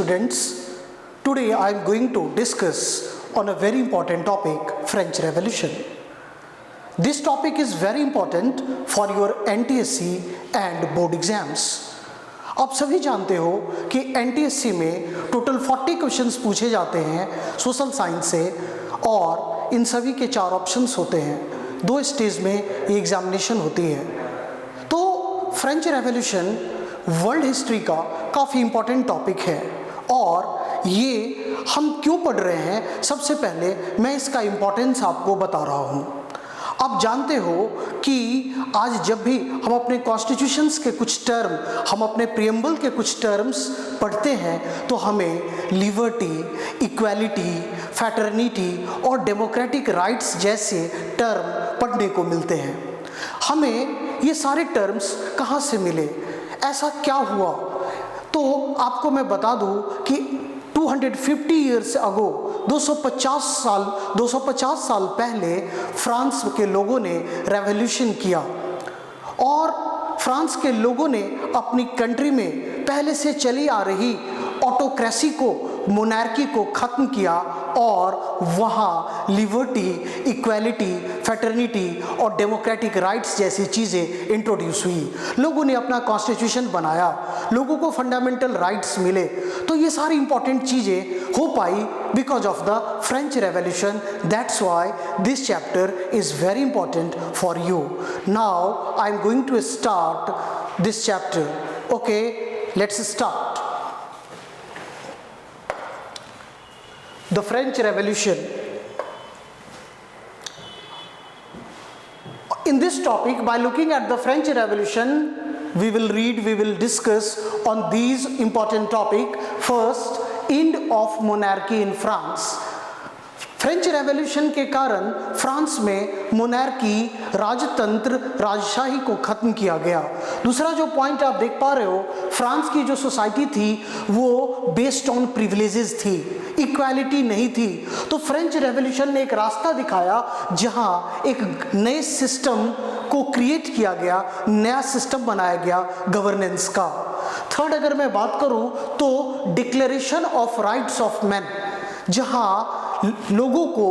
students, today I am going to discuss on a very important topic, French Revolution. This topic is very important for your NTSC and board exams. आप सभी जानते हो कि NTSC में total 40 questions पूछे जाते हैं social science से, और इन सभी के 4 ऑप्शंस होते हैं। 2 स्टेज में ये एग्जामिनेशन होती है। तो फ्रेंच रेवोल्यूशन वर्ल्ड हिस्ट्री का काफ़ी इम्पोर्टेंट टॉपिक है, और ये हम क्यों पढ़ रहे हैं, सबसे पहले मैं इसका इम्पोर्टेंस आपको बता रहा हूँ। आप जानते हो कि आज जब भी हम अपने कॉन्स्टिट्यूशंस के कुछ टर्म, हम अपने प्रियम्बल के कुछ टर्म्स पढ़ते हैं तो हमें लिबर्टी, इक्वालिटी, फैटर्निटी और डेमोक्रेटिक राइट्स जैसे टर्म पढ़ने को मिलते हैं। हमें ये सारे टर्म्स कहाँ से मिले, ऐसा क्या हुआ? तो आपको मैं बता दूं कि 250 ईयर्स अगो, 250 साल पहले फ्रांस के लोगों ने रेवोल्यूशन किया, और फ्रांस के लोगों ने अपनी कंट्री में पहले से चली आ रही ऑटोक्रेसी को, मोनार्की को ख़त्म किया, और वहाँ लिबर्टी, इक्वालिटी, फैटर्निटी और डेमोक्रेटिक राइट्स जैसी चीज़ें इंट्रोड्यूस हुई। लोगों ने अपना कॉन्स्टिट्यूशन बनाया, लोगों को फंडामेंटल राइट्स मिले। तो ये सारी इंपॉर्टेंट चीज़ें हो पाई because of the French Revolution. That's why this chapter is very important for you. Now I am going to start this chapter. Okay, let's start. The French Revolution. In this topic, by looking at the French Revolution, we will discuss on these important topics. First, end of monarchy in France. French revolution के कारण France में monarchy, राजतंत्र, राजशाही को ख़त्म किया गया। दूसरा जो पॉइंट आप देख पा रहे हो, फ्रांस की जो सोसाइटी थी वो बेस्ड ऑन प्रिविलेजेस थी, इक्वालिटी नहीं थी। तो फ्रेंच रेवोल्यूशन ने एक रास्ता दिखाया जहां एक नए सिस्टम को क्रिएट किया गया, नया सिस्टम बनाया गया गवर्नेंस का। थर्ड, अगर मैं बात करूं तो declaration of rights of man, जहां लोगों को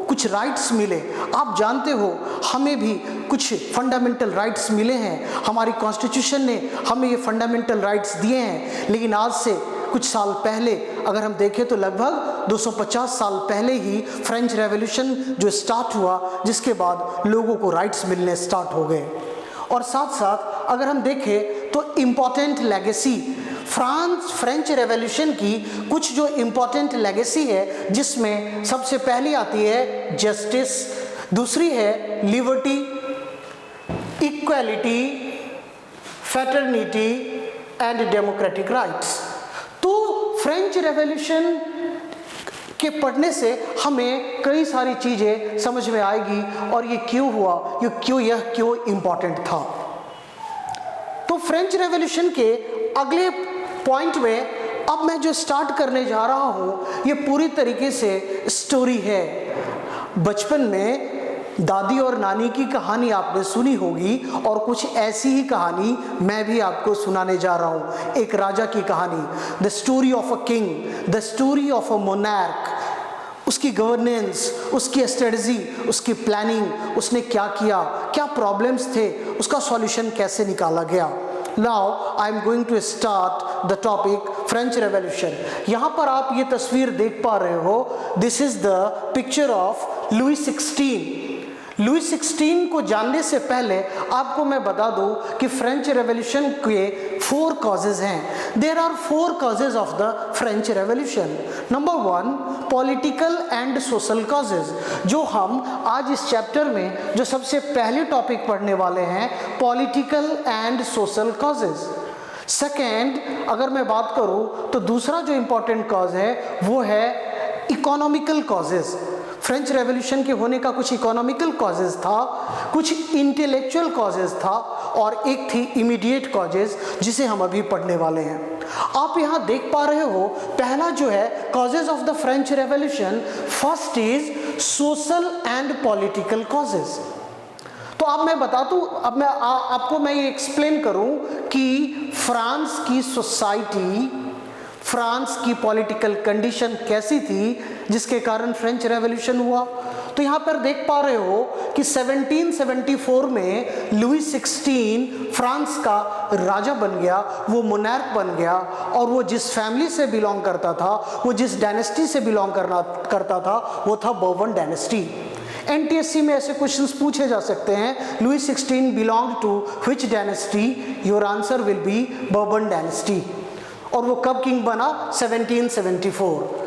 कुछ राइट्स मिले। आप जानते हो हमें भी कुछ फंडामेंटल राइट्स मिले हैं, हमारी कॉन्स्टिट्यूशन ने हमें ये फंडामेंटल राइट्स दिए हैं। लेकिन आज से कुछ साल पहले अगर हम देखें तो लगभग 250 साल पहले ही फ्रेंच रेवोल्यूशन जो स्टार्ट हुआ, जिसके बाद लोगों को राइट्स मिलने स्टार्ट हो गए। और साथ साथ अगर हम देखें तो इम्पॉर्टेंट लेगेसी, फ्रेंच रेवोल्यूशन की कुछ जो इम्पॉर्टेंट लेगेसी है, जिसमें सबसे पहली आती है जस्टिस, दूसरी है liberty, equality, fraternity and democratic rights. तो फ्रेंच रेवोल्यूशन के पढ़ने से हमें कई सारी चीज़ें समझ में आएगी, और ये क्यों हुआ, यह क्यों इम्पॉर्टेंट था। तो फ्रेंच रेवोल्यूशन के अगले पॉइंट में अब मैं जो स्टार्ट करने जा रहा हूँ, ये पूरी तरीके से स्टोरी है। बचपन में दादी और नानी की कहानी आपने सुनी होगी, और कुछ ऐसी ही कहानी मैं भी आपको सुनाने जा रहा हूँ। एक राजा की कहानी, the story of a king, the story of a monarch, उसकी गवर्नेंस, उसकी स्ट्रेटजी, उसकी प्लानिंग, उसने क्या किया, क्या प्रॉब्लम्स थे, उसका सॉल्यूशन कैसे निकाला गया। Now I am going to start the topic French Revolution. यहाँ पर आप ये तस्वीर देख पा रहे हो, this is the picture of Louis XVI. Louis 16 को जानने से पहले आपको मैं बता दूं कि फ्रेंच रेवोल्यूशन के 4 कॉजेज हैं। There are 4 causes of the French revolution. Number 1, political and social causes, जो हम आज इस चैप्टर में जो सबसे पहले टॉपिक पढ़ने वाले हैं, political and social causes. Second, अगर मैं बात करूं तो दूसरा जो इंपॉर्टेंट कॉज है वो है इकोनॉमिकल कॉजेज। फ्रेंच रेवोल्यूशन के होने का कुछ इकोनॉमिकल कॉजेज था, कुछ इंटेलेक्चुअल कॉजेज था, और एक थी इमीडिएट कॉजेज, जिसे हम अभी पढ़ने वाले हैं। आप यहाँ देख पा रहे हो, पहला जो है causes of the French revolution, first is social and political causes. तो अब मैं बता दूं, अब मैं आपको मैं ये एक्सप्लेन करूं कि फ्रांस की सोसाइटी, फ्रांस की पॉलिटिकल कंडीशन कैसी थी जिसके कारण फ्रेंच रेवोल्यूशन हुआ। तो यहाँ पर देख पा रहे हो कि 1774 में लुई 16 फ्रांस का राजा बन गया, वो मोनार्क बन गया, और वो जिस फैमिली से बिलोंग करता था, वो जिस डायनेस्टी से बिलोंग करता था, वो था बourbon डायनेस्टी। एनटीएससी में ऐसे क्वेश्चंस पूछे जा सकते हैं, Louis 16 belong to which dynasty? Your answer will be बourbon डायनेस्टी। और वो कब किंग बना? 1774।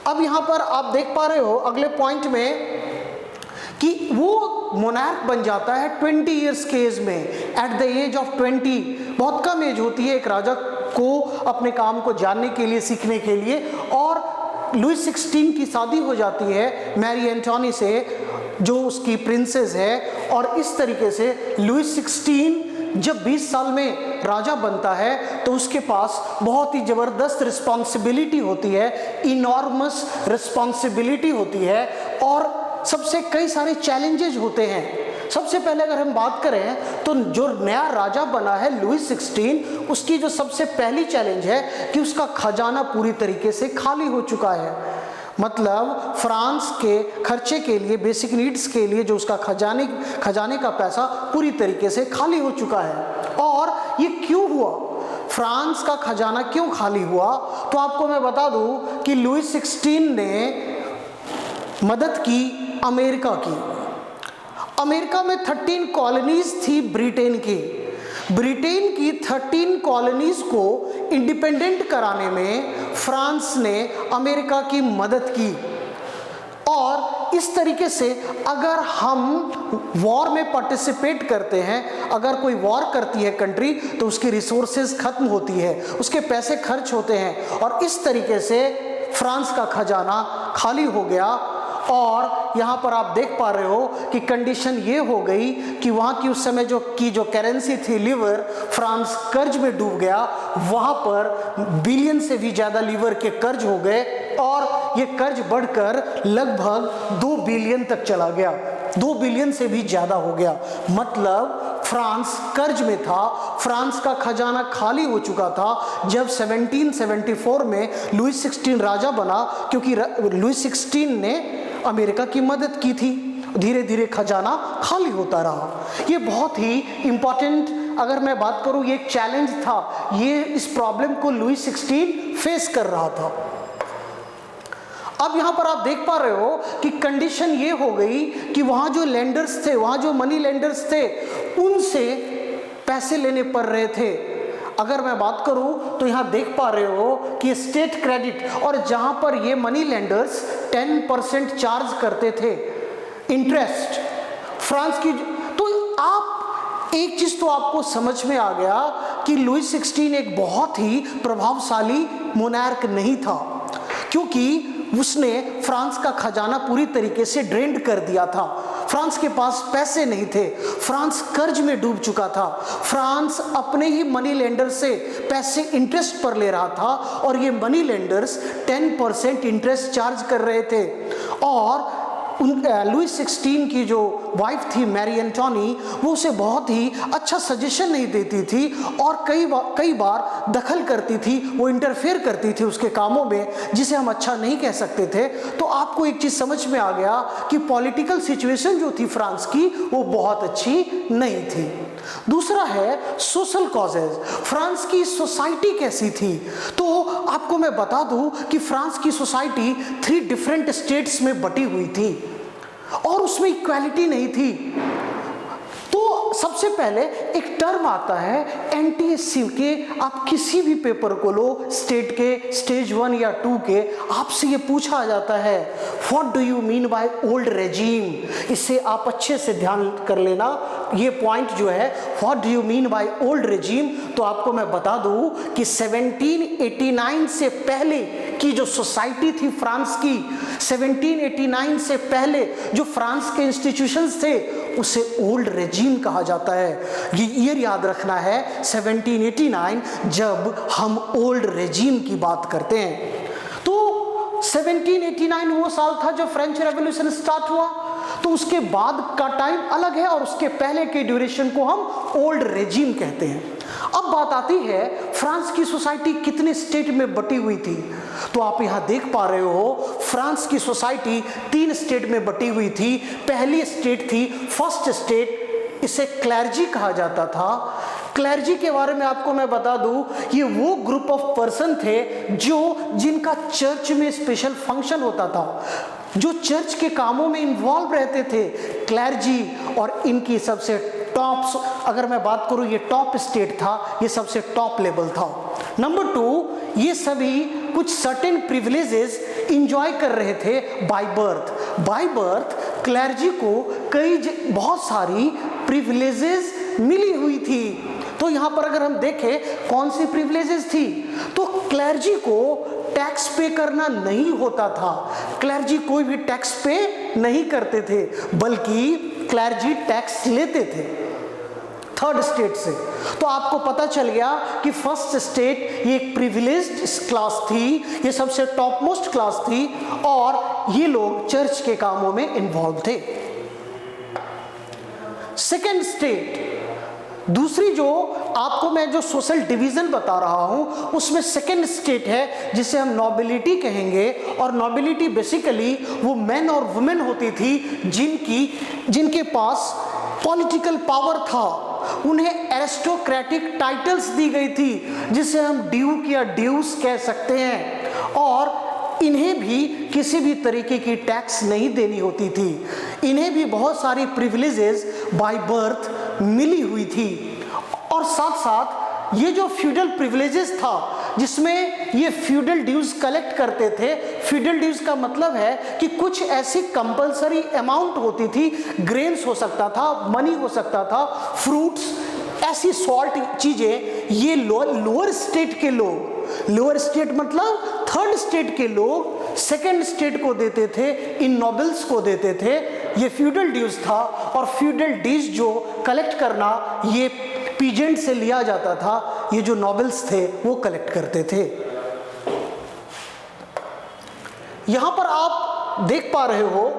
अब यहाँ पर आप देख पा रहे हो अगले पॉइंट में कि वो मोनार्क बन जाता है 20 ईयर्स के एज में, एट द एज ऑफ 20। बहुत कम एज होती है एक राजा को अपने काम को जानने के लिए, सीखने के लिए। और लुई 16 की शादी हो जाती है मैरी एंटोनी से, जो उसकी प्रिंसेस है। और इस तरीके से लुई 16 जब 20 साल में राजा बनता है तो उसके पास बहुत ही ज़बरदस्त रिस्पॉन्सिबिलिटी होती है, इनॉर्मस रिस्पॉन्सिबिलिटी होती है, और सबसे कई सारे चैलेंजेस होते हैं। सबसे पहले अगर हम बात करें तो जो नया राजा बना है लुई 16, उसकी जो सबसे पहली चैलेंज है कि उसका खजाना पूरी तरीके से खाली हो चुका है। मतलब फ्रांस के खर्चे के लिए, बेसिक नीड्स के लिए जो उसका खजाने का पैसा पूरी तरीके से खाली हो चुका है। और ये क्यों हुआ? फ्रांस का खजाना क्यों खाली हुआ? तो आपको मैं बता दूं कि लुई 16 ने मदद की अमेरिका की। अमेरिका में 13 कॉलोनीज थी ब्रिटेन की। ब्रिटेन की 13 कॉलोनीज को इंडिपेंडेंट कराने में फ्रांस ने अमेरिका की मदद की। और इस तरीके से अगर हम वॉर में पार्टिसिपेट करते हैं, अगर कोई वॉर करती है कंट्री, तो उसकी रिसोर्सेज खत्म होती है, उसके पैसे खर्च होते हैं। और इस तरीके से फ्रांस का खजाना खाली हो गया। और यहाँ पर आप देख पा रहे हो कि कंडीशन ये हो गई कि वहाँ की उस समय जो करेंसी थी लीवर, फ्रांस कर्ज में डूब गया। वहाँ पर बिलियन से भी ज़्यादा लीवर के कर्ज हो गए, और ये कर्ज बढ़कर लगभग 2 बिलियन तक चला गया। 2 बिलियन से भी ज़्यादा हो गया। मतलब फ्रांस कर्ज में था, फ्रांस का खजाना खाली हो चुका था जब 1774 में लुई 16 राजा बना, क्योंकि लुई 16 ने अमेरिका की मदद की थी। धीरे धीरे खजाना खाली होता रहा। ये बहुत ही इंपॉर्टेंट, अगर मैं बात करूं, ये एक चैलेंज था। ये इस प्रॉब्लम को लुई 16 फेस कर रहा था। अब यहां पर आप देख पा रहे हो कि कंडीशन ये हो गई कि वहां जो लेंडर्स थे, वहां जो मनी लेंडर्स थे, उनसे पैसे लेने पड़ रहे थे। अगर मैं बात करूं तो यहां देख पा रहे हो कि स्टेट क्रेडिट, और जहां पर ये मनी लेंडर्स 10% चार्ज करते थे इंटरेस्ट फ्रांस की। तो आप एक चीज तो आपको समझ में आ गया कि लुई 16 एक बहुत ही प्रभावशाली मोनार्क नहीं था, क्योंकि उसने फ्रांस का खजाना पूरी तरीके से ड्रेन्ड कर दिया था। फ्रांस के पास पैसे नहीं थे, फ्रांस कर्ज में डूब चुका था, फ्रांस अपने ही मनी लेंडर से पैसे इंटरेस्ट पर ले रहा था, और ये मनी लेंडर्स 10% इंटरेस्ट चार्ज कर रहे थे। और लुई 16 की जो वाइफ थी मैरी एंटोनी, वो उसे बहुत ही अच्छा सजेशन नहीं देती थी, और कई बार दखल करती थी, वो इंटरफेयर करती थी उसके कामों में, जिसे हम अच्छा नहीं कह सकते थे। तो आपको एक चीज़ समझ में आ गया कि पॉलिटिकल सिचुएशन जो थी फ्रांस की, वो बहुत अच्छी नहीं थी। दूसरा है सोशल कॉजेज। फ्रांस की सोसाइटी कैसी थी? तो आपको मैं बता दूं कि फ्रांस की सोसाइटी 3 डिफरेंट स्टेट्स में बटी हुई थी, और उसमें इक्वालिटी नहीं थी। तो सबसे पहले एक टर्म आता है एनटीएससी के, आप किसी भी पेपर को लो, स्टेट के स्टेज 1 या 2 के, आपसे ये पूछा जाता है what do you mean by old regime. इससे आप अच्छे से ध्यान कर लेना, ये पॉइंट जो है what do you mean by old regime. तो आपको मैं बता दूं कि 1789 से पहले की जो सोसाइटी थी फ्रांस की, 1789 से पहले जो फ्रांस के इंस्टीट्यूशंस थे, उसे ओल्ड रेजीम कहा जाता है। ये ईयर याद रखना है 1789, जब हम ओल्ड रेजीम की बात करते हैं। तो 1789 वो साल था जब फ्रेंच रेवोल्यूशन स्टार्ट हुआ। तो उसके बाद का टाइम अलग है, और उसके पहले के ड्यूरेशन को हम ओल्ड रेजीम कहते हैं। अब बात आती है फ्रांस की सोसाइटी कितने स्टेट में बटी हुई थी? तो आप यहां देख पा रहे हो फ्रांस की सोसाइटी 3 स्टेट में बटी हुई थी। पहली स्टेट थी, फर्स्ट स्टेट, इसे क्लर्जी कहा जाता था। क्लर्जी के बारे में आपको मैं बता दूं, ये वो ग्रुप ऑफ पर्सन थे जिनका चर्च में स्पेशल फंक्शन होता था, जो चर्च के कामों में इन्वॉल्व रहते थे, क्लर्जी। और इनकी सबसे टॉप, अगर मैं बात करूं, ये टॉप स्टेट था, ये सबसे टॉप लेवल था। नंबर 2, ये सभी कुछ सर्टेन प्रिविलेजेस इंजॉय कर रहे थे by birth. By birth clergy को बहुत सारी प्रिविलेजेस मिली हुई थी। तो यहां पर अगर हम देखें कौन सी प्रिविलेजेस थी, तो क्लर्जी को टैक्स पे करना नहीं होता था। क्लर्जी कोई भी टैक्स पे नहीं करते थे, बल्कि क्लर्जी टैक्स लेते थे थर्ड स्टेट से। तो आपको पता चल गया कि फर्स्ट स्टेट ये एक प्रिविलेज्ड क्लास थी, ये सबसे टॉप मोस्ट क्लास थी, और ये लोग चर्च के कामों में इन्वॉल्व थे। सेकेंड स्टेट, दूसरी जो आपको मैं जो सोशल डिवीजन बता रहा हूं, उसमें सेकेंड स्टेट है जिसे हम नोबिलिटी कहेंगे। और नोबिलिटी बेसिकली वो मैन और वुमेन होती थी जिनके पास पॉलिटिकल पावर था। उन्हें एरिस्टोक्रेटिक टाइटल्स दी गई थी, जिसे हम ड्यूक या ड्यूस कह सकते हैं। और इन्हें भी किसी भी तरीके की टैक्स नहीं देनी होती थी। इन्हें भी बहुत सारी प्रिविलेजेस बाय बर्थ मिली हुई थी। और साथ साथ ये जो फ्यूडल प्रिविलेजेस था, जिसमें ये फ्यूडल ड्यूज कलेक्ट करते थे। फ्यूडल ड्यूज का मतलब है कि कुछ ऐसी कंपलसरी अमाउंट होती थी, ग्रेन्स हो सकता था, मनी हो सकता था, फ्रूट्स, ऐसी सॉल्ट चीजें, ये लोअर स्टेट के लोग, लोअर स्टेट मतलब थर्ड स्टेट के लोग सेकेंड स्टेट को देते थे, इन नोबल्स को देते थे। ये फ्यूडल ड्यूज था। और फ्यूडल ड्यूज जो कलेक्ट करना, ये पीजेंट से लिया जाता था, ये जो नोबल्स थे वो कलेक्ट करते थे। यहां पर आप देख पा रहे हो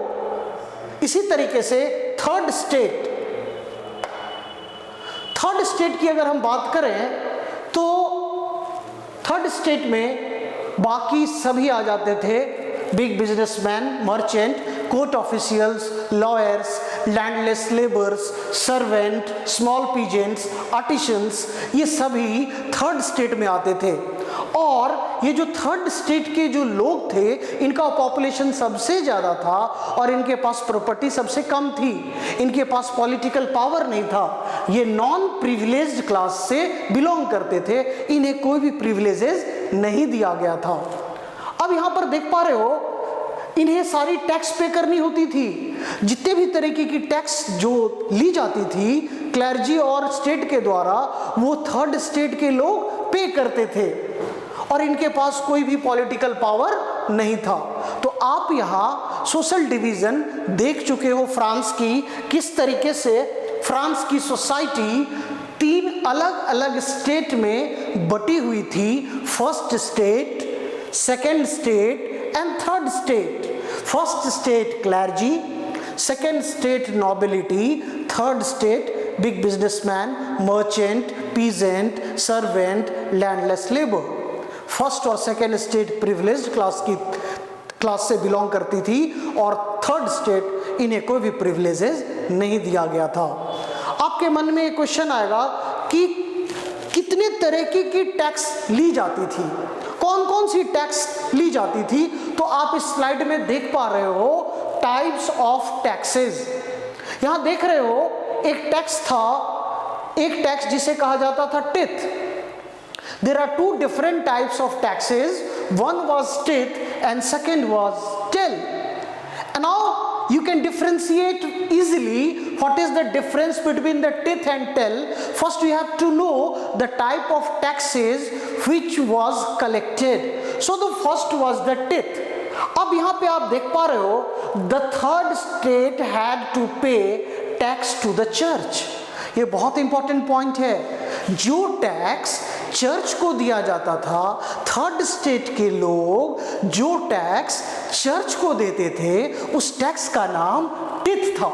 इसी तरीके से थर्ड स्टेट की अगर हम बात करें, तो थर्ड स्टेट में बाकी सभी आ जाते थे, big businessman, merchant, court officials, lawyers, landless labours, servant, small peasants, artisans, ये सभी थर्ड स्टेट में आते थे। और ये जो थर्ड स्टेट के जो लोग थे, इनका पॉपुलेशन सबसे ज़्यादा था और इनके पास प्रॉपर्टी सबसे कम थी, इनके पास पॉलिटिकल पावर नहीं था। ये नॉन प्रिविलेज्ड क्लास से बिलोंग करते थे, इन्हें कोई भी प्रिविलेजेस नहीं दिया गया था। अब यहाँ पर देख पा रहे हो, इन्हें सारी टैक्स पे करनी होती थी। जितने भी तरीके की टैक्स जो ली जाती थी क्लर्जी और स्टेट के द्वारा, वो थर्ड स्टेट के लोग पे करते थे और इनके पास कोई भी पॉलिटिकल पावर नहीं था। तो आप यहाँ सोशल डिवीजन देख चुके हो फ्रांस की, किस तरीके से फ्रांस की सोसाइटी 3 अलग अलग स्टेट में बटी हुई थी, first state, second state and third state. First state clergy, second state nobility, third state big businessman, merchant, peasant, servant, landless labour. First और सेकेंड स्टेट प्रिविलेज्ड क्लास से बिलोंग करती थी और थर्ड स्टेट इन्हें कोई भी प्रिविलेजेस नहीं दिया गया था। आपके मन में एक क्वेश्चन आएगा कि कितने तरीके की टैक्स ली जाती थी, कौन कौन सी टैक्स ली जाती थी? तो आप इस स्लाइड में देख पा रहे हो टाइप्स ऑफ टैक्सेस। यहां देख रहे हो एक टैक्स था, एक टैक्स जिसे कहा जाता था teeth. There are 2 different types of taxes. One was tithe and second was tell. And now you can differentiate easily what is the difference between the tithe and tell. First we have to know the type of taxes which was collected. So the first was the tithe. अब यहाँ पे आप देख पा रहे हो the third state had to pay tax to the church. ये बहुत इंपॉर्टेंट पॉइंट है। जो टैक्स चर्च को दिया जाता था, थर्ड स्टेट के लोग जो टैक्स चर्च को देते थे, उस टैक्स का नाम टिथ था।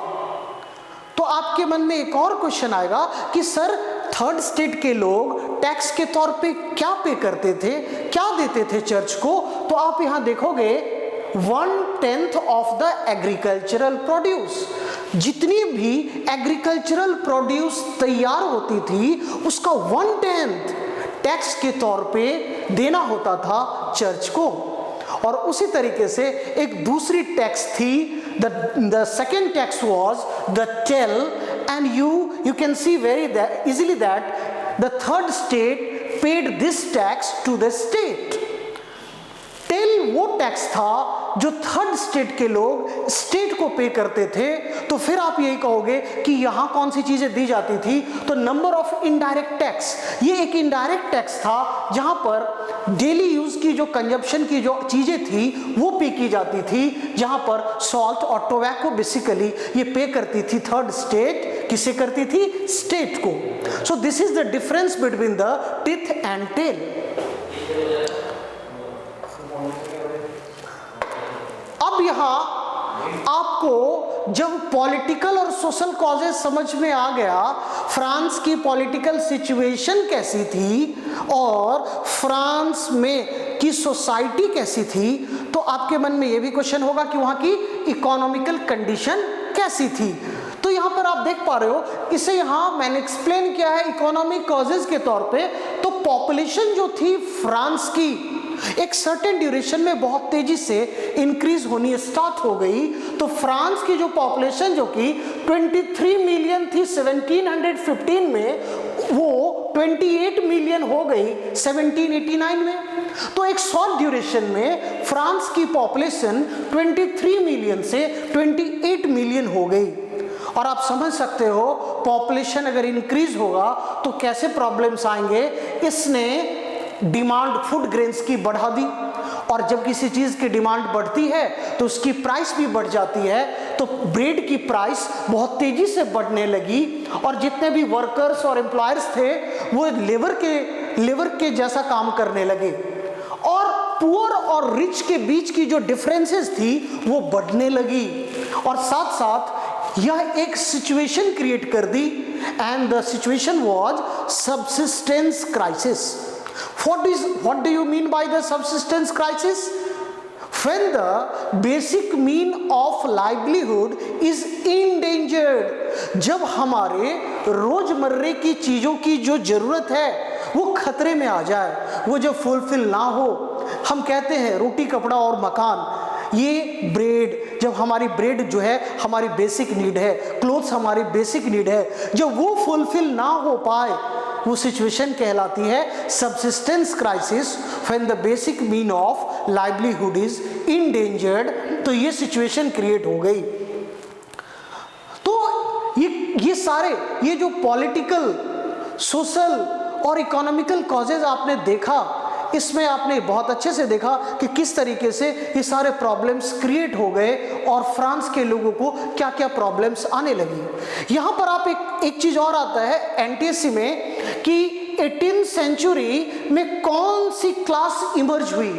तो आपके मन में एक और क्वेश्चन आएगा कि सर थर्ड स्टेट के लोग टैक्स के तौर पे क्या पे करते थे, क्या देते थे चर्च को, तो आप यहां देखोगे 1/10 ऑफ द एग्रीकल्चरल प्रोड्यूस। जितनी भी एग्रीकल्चरल प्रोड्यूस तैयार होती थी उसका 1/10 टैक्स के तौर पे देना होता था चर्च को। और उसी तरीके से एक दूसरी टैक्स थी, the second tax was the tell, and you can see very easily that the third state paid this tax to the state. Taille वो टैक्स था जो थर्ड स्टेट के लोग स्टेट को पे करते थे। तो फिर आप यही कहोगे कि यहां कौन सी चीजें दी जाती थी, तो नंबर ऑफ इनडायरेक्ट टैक्स, ये एक इनडायरेक्ट टैक्स था जहां पर डेली यूज की जो कंजप्शन की जो चीजें थी वो पे की जाती थी, जहां पर सॉल्ट और टोबैको बेसिकली ये पे करती थी थर्ड स्टेट, किसे करती थी, स्टेट को। So this is the difference between the tithe and taille. अब यहां आपको जब पॉलिटिकल और सोशल कॉजेज समझ में आ गया, फ्रांस की पॉलिटिकल सिचुएशन कैसी थी और फ्रांस में की सोसाइटी कैसी थी, तो आपके मन में यह भी क्वेश्चन होगा कि वहां की इकोनॉमिकल कंडीशन कैसी थी। तो यहां पर आप देख पा रहे हो, इसे यहां मैंने एक्सप्लेन किया है इकोनॉमिक कॉजेज के तौर पे। तो पॉपुलेशन जो थी फ्रांस की एक सर्टेन ड्यूरेशन में बहुत तेजी से इंक्रीज होनी स्टार्ट हो गई। तो फ्रांस की जो पॉपुलेशन जो कि 23 मिलियन थी 1715 में, वो 28 मिलियन हो गई 1789 में। तो एक शॉर्ट ड्यूरेशन में फ्रांस की पॉपुलेशन 23 मिलियन से 28 मिलियन हो गई। और आप समझ सकते हो पॉपुलेशन अगर इंक्रीज होगा तो कैसे प्रॉब्लम्स आएंगे। इसने डिमांड फूड ग्रेन्स की बढ़ा दी, और जब किसी चीज की डिमांड बढ़ती है तो उसकी प्राइस भी बढ़ जाती है। तो ब्रेड की प्राइस बहुत तेजी से बढ़ने लगी, और जितने भी वर्कर्स और एम्प्लॉयर्स थे वो लेबर के जैसा काम करने लगे, और पुअर और रिच के बीच की जो डिफरेंसेस थी वो बढ़ने लगी। और साथ साथ यह एक सिचुएशन क्रिएट कर दी, and the situation was subsistence crisis. What do you mean by the subsistence crisis? When the basic mean of livelihood is endangered, जब हमारे रोजमर्रे की चीजों की जो जरूरत है वो खतरे में आ जाए, वो जब फुलफिल ना हो। हम कहते हैं रोटी कपड़ा और मकान, ये ब्रेड, जब हमारी ब्रेड जो है हमारी बेसिक नीड है, क्लोथ्स हमारी बेसिक नीड है, जब वो फुलफिल ना हो पाए वो सिचुएशन कहलाती है subsistence crisis. When the basic mean of livelihood is endangered, तो ये सिचुएशन क्रिएट हो गई। तो ये सारे ये जो पॉलिटिकल, सोशल और इकोनॉमिकल कॉजेज आपने देखा, इसमें आपने बहुत अच्छे से देखा कि किस तरीके से ये सारे प्रॉब्लम्स क्रिएट हो गए और फ्रांस के लोगों को क्या क्या प्रॉब्लम्स आने लगी। यहाँ पर आप एक चीज और आता है एनटीएससी में कि 18th सेंचुरी में कौन सी क्लास इमर्ज हुई,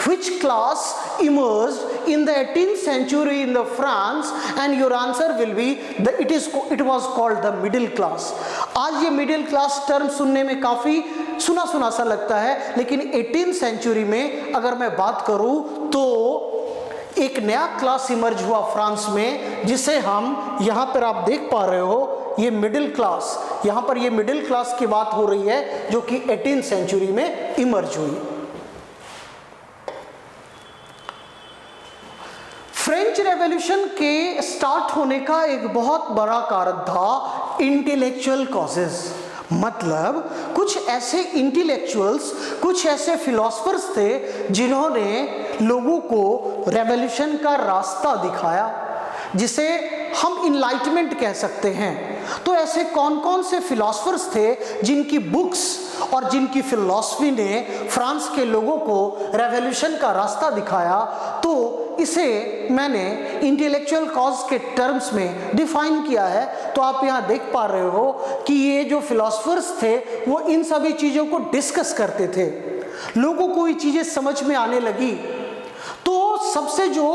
which class emerged in the 18th century in the France, and your answer will be it was called the middle class. आज ये मिडिल क्लास टर्म सुनने में काफी सुना सुना सा लगता है, लेकिन 18th सेंचुरी में अगर मैं बात करूं तो एक नया क्लास इमर्ज हुआ फ्रांस में, जिसे हम यहां पर आप देख पा रहे हो, ये मिडिल क्लास। यहां पर ये मिडिल क्लास की बात हो रही है जो कि 18th सेंचुरी में इमर्ज हुई। फ्रेंच रेवोल्यूशन के स्टार्ट होने का एक बहुत बड़ा कारण था इंटेलेक्चुअल कॉजेज। मतलब कुछ ऐसे इंटेलेक्चुअल्स, कुछ ऐसे फिलोसफर्स थे जिन्होंने लोगों को रेवोल्यूशन का रास्ता दिखाया, जिसे हम इनलाइटमेंट कह सकते हैं। तो ऐसे कौन कौन से फिलोसफर्स थे जिनकी बुक्स और जिनकी फिलॉसफी ने फ्रांस के लोगों को रेवोल्यूशन का रास्ता दिखाया, तो इसे मैंने इंटेलेक्चुअल कॉज के टर्म्स में डिफाइन किया है। तो आप यहाँ देख पा रहे हो कि ये जो फिलोसफर्स थे वो इन सभी चीज़ों को डिस्कस करते थे, लोगों को ये चीज़ें समझ में आने लगी। तो सबसे जो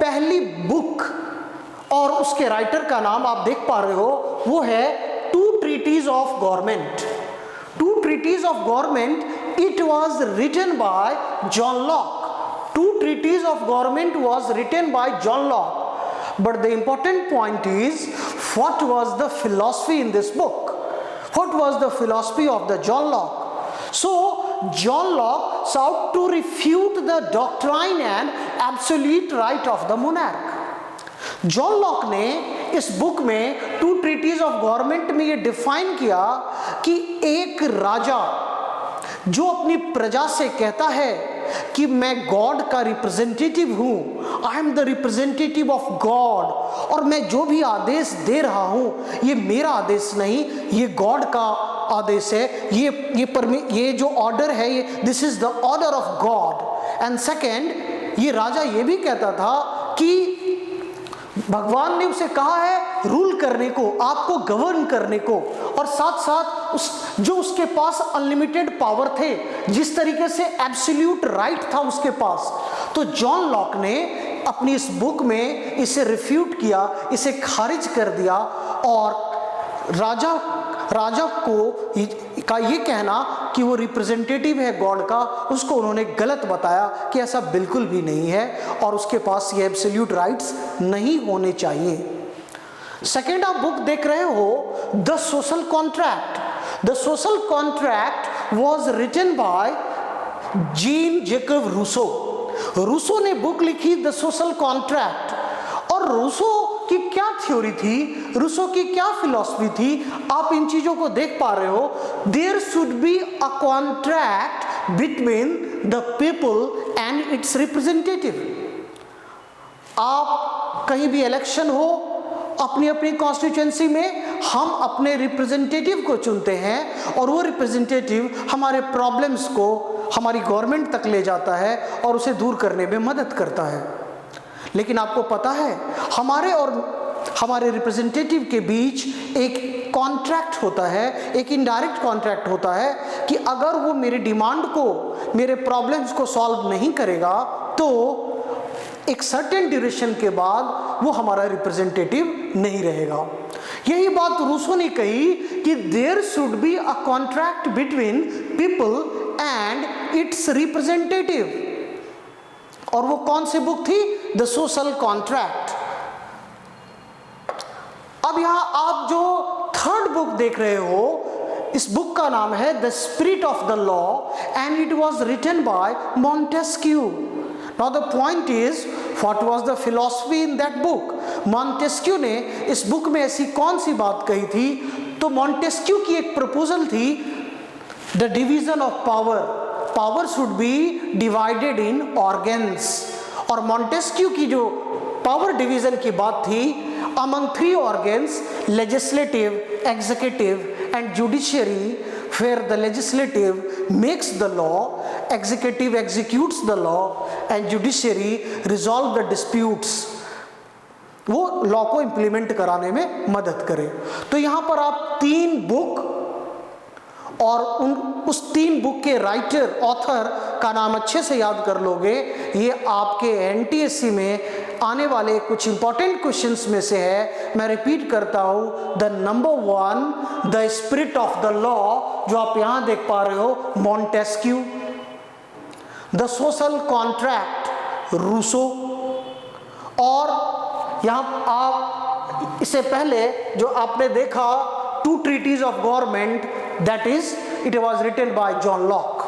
पहली बुक और उसके राइटर का नाम आप देख पा रहे हो वो है two treatises of government. Two treatises of government, it was written by John Locke. Two treatises of government was written by John Locke. But the important point is, what was the philosophy in this book? What was the philosophy of the John Locke? So John Locke sought to refute the doctrine and absolute right of the monarch. John Locke ने इस book में to treatises of government में ये define किया कि एक राजा जो अपनी प्रजा से कहता है कि मैं गॉड का रिप्रेजेंटेटिव हूं, I am the representative of God, और मैं जो भी आदेश दे रहा हूं ये मेरा आदेश नहीं, ये गॉड का आदेश है, ये जो ऑर्डर है ये this is the order of God. And second, ये राजा ये भी कहता था कि भगवान ने उसे कहा है रूल करने को, आपको गवर्न करने को, और साथ साथ जो उसके पास अनलिमिटेड पावर थे, जिस तरीके से एब्सोल्यूट राइट था उसके पास। तो जॉन लॉक ने अपनी इस बुक में इसे रिफ्यूट किया, इसे खारिज कर दिया, और राजा को का ये कहना कि वो रिप्रेजेंटेटिव है गॉड का, उसको उन्होंने गलत बताया कि ऐसा बिल्कुल भी नहीं है और उसके पास ये एब्सोल्यूट राइट्स नहीं होने चाहिए। सेकेंड आप बुक देख रहे हो the social contract. The social contract was written by Jean Jacques Rousseau. Rousseau ने बुक लिखी द सोशल कॉन्ट्रैक्ट, और रूसो की क्या थ्योरी थी, रूसो की क्या फिलॉसफी थी, आप इन चीजों को देख पा रहे हो। There should be a contract between the people and its representative. आप कहीं भी इलेक्शन हो, अपनी अपनी कॉन्स्टिट्यूएंसी में हम अपने रिप्रेजेंटेटिव को चुनते हैं, और वो रिप्रेजेंटेटिव हमारे प्रॉब्लम्स को हमारी गवर्नमेंट तक ले जाता है और उसे दूर करने में मदद करता है। लेकिन आपको पता है हमारे और हमारे रिप्रेजेंटेटिव के बीच एक कॉन्ट्रैक्ट होता है, एक इनडायरेक्ट कॉन्ट्रैक्ट होता है कि अगर वो मेरी डिमांड को, मेरे प्रॉब्लम्स को सॉल्व नहीं करेगा तो एक सर्टेन ड्यूरेशन के बाद वो हमारा रिप्रेजेंटेटिव नहीं रहेगा। यही बात रूसो ने कही कि there should be a contract between people and its representative. और वो कौन सी बुक थी? The social contract. अब यहां आप जो थर्ड बुक देख रहे हो, इस बुक का नाम है the spirit of the law and it was written by Montesquieu. Now the point is, what was the philosophy in that book? Montesquieu ने इस बुक में ऐसी कौन सी बात कही थी? तो मॉन्टेस्क्यू की एक प्रपोजल थी, the division of power, power should be divided in organs. और मॉन्टेस्क्यू की जो पावर डिवीजन की बात थी, among three organs, legislative, executive and judiciary, where the legislative makes the law, executive executes the law and judiciary resolve the disputes, वो law को implement कराने में मदद करे। तो यहां पर आप तीन बुक और उस तीन बुक के राइटर, ऑथर का नाम अच्छे से याद कर लोगे, ये आपके एनटीएससी में आने वाले कुछ इंपॉर्टेंट क्वेश्चंस में से है। मैं रिपीट करता हूं, the number one, the spirit of the law, जो आप यहां देख पा रहे हो, Montesquieu. The social contract, Rousseau. और यहां आप इससे पहले जो आपने देखा two treatises of government, that is, it was written by John Locke.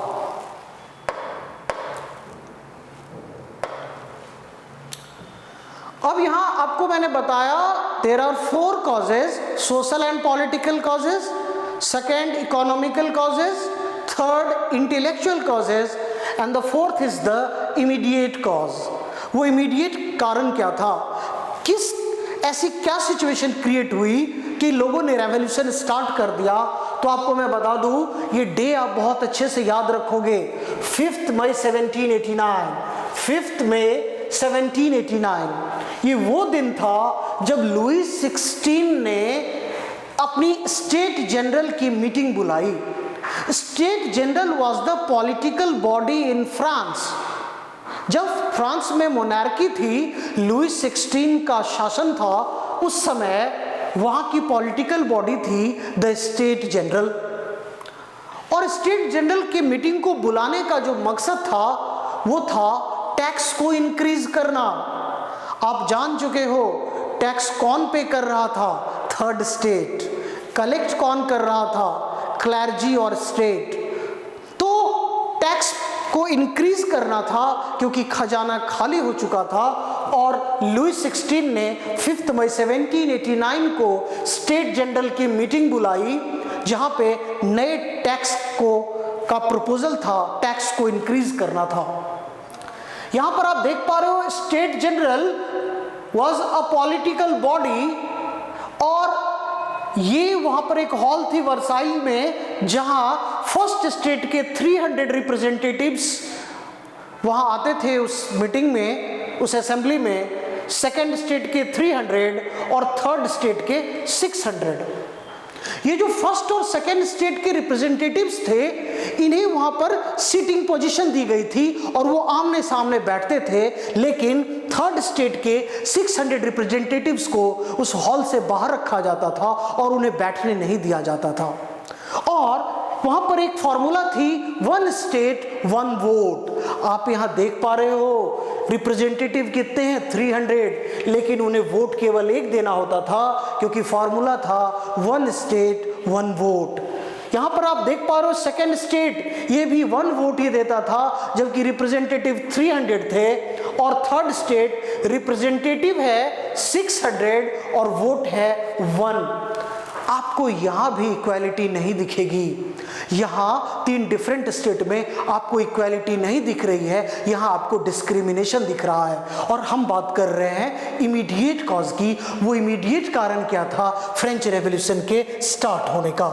अब यहां आपको मैंने बताया there are four causes, social and political causes, second economical causes, third intellectual causes and the fourth is the immediate cause. वो immediate कारण क्या था? किस ऐसी क्या सिचुएशन क्रिएट हुई कि लोगों ने रेवोल्यूशन स्टार्ट कर दिया? तो आपको मैं बता दूं, ये डे आप बहुत अच्छे से याद रखोगे, 5 मई 1789, 5 मई 1789। ये वो दिन था जब लुई 16 ने अपनी स्टेट जनरल की मीटिंग बुलाई। State general was the political body in France. जब फ्रांस में मोनार्की थी, लुई 16 का शासन था, उस समय वहां की पॉलिटिकल बॉडी थी the state general. State general की मीटिंग को बुलाने का जो मकसद था वो था टैक्स को इंक्रीज करना। आप जान चुके हो टैक्स कौन पे कर रहा था? Third state. कलेक्ट कौन कर रहा था? क्लर्जी और स्टेट। तो टैक्स को इंक्रीज करना था क्योंकि खजाना खाली हो चुका था और लुई 16 ने 5 मई 1789 को स्टेट जनरल की मीटिंग बुलाई जहां पे नए टैक्स का प्रपोजल था, टैक्स को इंक्रीज करना था। यहां पर आप देख पा रहे हो state general was a political body और ये वहां पर एक हॉल थी वर्साइल में जहां फर्स्ट स्टेट के 300 रिप्रेजेंटेटिव्स वहां आते थे उस मीटिंग में, उस असेंबली में। सेकंड स्टेट के 300 और थर्ड स्टेट के 600। ये जो फर्स्ट और सेकंड स्टेट के रिप्रेजेंटेटिव्स थे इन्हें वहां पर सीटिंग पोजीशन दी गई थी और वो आमने सामने बैठते थे, लेकिन थर्ड स्टेट के 600 रिप्रेजेंटेटिव्स को उस हॉल से बाहर रखा जाता था और उन्हें बैठने नहीं दिया जाता था। और वहां पर एक फॉर्मूला थी 1 स्टेट 1 वोट। आप यहां देख पा रहे हो रिप्रेजेंटेटिव कितने हैं? 300, लेकिन उन्हें वोट केवल एक देना होता था क्योंकि फॉर्मूला था 1 स्टेट 1 वोट। यहां पर आप देख पा रहे हो सेकेंड स्टेट ये भी 1 वोट ही देता था जबकि रिप्रेजेंटेटिव 300 थे, और थर्ड स्टेट रिप्रेजेंटेटिव है 600 और वोट है 1। आपको यहां भी इक्वालिटी नहीं दिखेगी। यहां 3 डिफरेंट स्टेट में आपको इक्वालिटी नहीं दिख रही है, यहां आपको डिस्क्रिमिनेशन दिख रहा है। और हम बात कर रहे हैं इमीडिएट कॉज की। वो इमीडिएट कारण क्या था? फ्रेंच रेवोल्यूशन के स्टार्ट होने का।